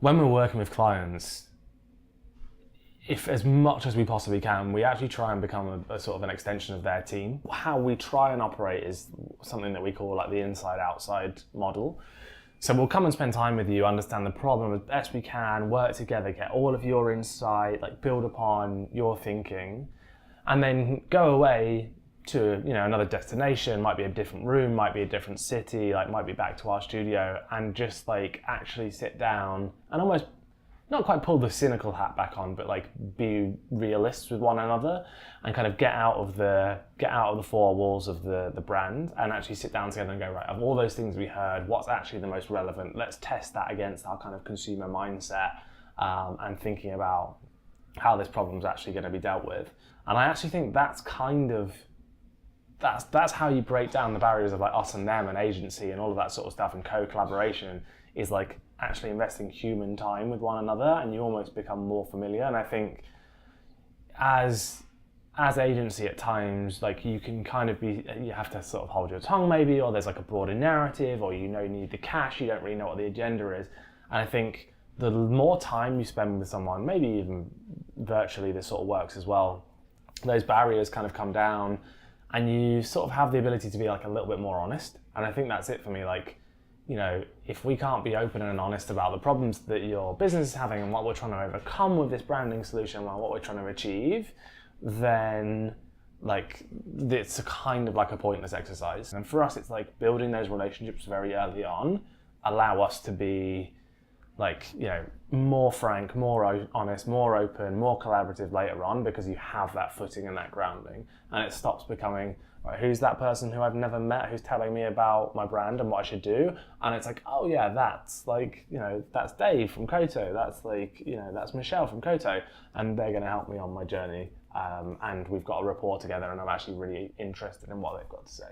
when we're working with clients, if as much as we possibly can, we actually try and become a sort of an extension of their team. How we try and operate is something that we call like the inside-outside model. So we'll come and spend time with you, understand the problem as best we can, work together, get all of your insight, like build upon your thinking, and then go away to another destination. Might be a different room, might be a different city, like might be back to our studio, and just like actually sit down and almost not quite pull the cynical hat back on, but like be realists with one another and kind of get out of the four walls of the brand and actually sit down together and go, right, of all those things we heard, what's actually the most relevant? Let's test that against our kind of consumer mindset and thinking about how this problem's actually going to be dealt with. And I actually think that's that's how you break down the barriers of like us and them and agency and all of that sort of stuff, and co-collaboration is like actually investing human time with one another, and you almost become more familiar. And I think as agency at times, like you can kind of you have to sort of hold your tongue maybe, or there's like a broader narrative, or you need the cash, you don't really know what the agenda is. And I think the more time you spend with someone, maybe even virtually this sort of works as well, those barriers kind of come down and you sort of have the ability to be like a little bit more honest. And I think that's it for me. Like, if we can't be open and honest about the problems that your business is having and what we're trying to overcome with this branding solution and what we're trying to achieve, then like it's a kind of like a pointless exercise. And for us, it's like building those relationships very early on allow us to be like, more frank, more honest, more open, more collaborative later on, because you have that footing and that grounding, and it stops becoming, right, who's that person who I've never met who's telling me about my brand and what I should do? And it's like, oh yeah, that's like, that's Dave from Koto, that's like, that's Michelle from Koto, and they're going to help me on my journey. And we've got a rapport together, and I'm actually really interested in what they've got to say.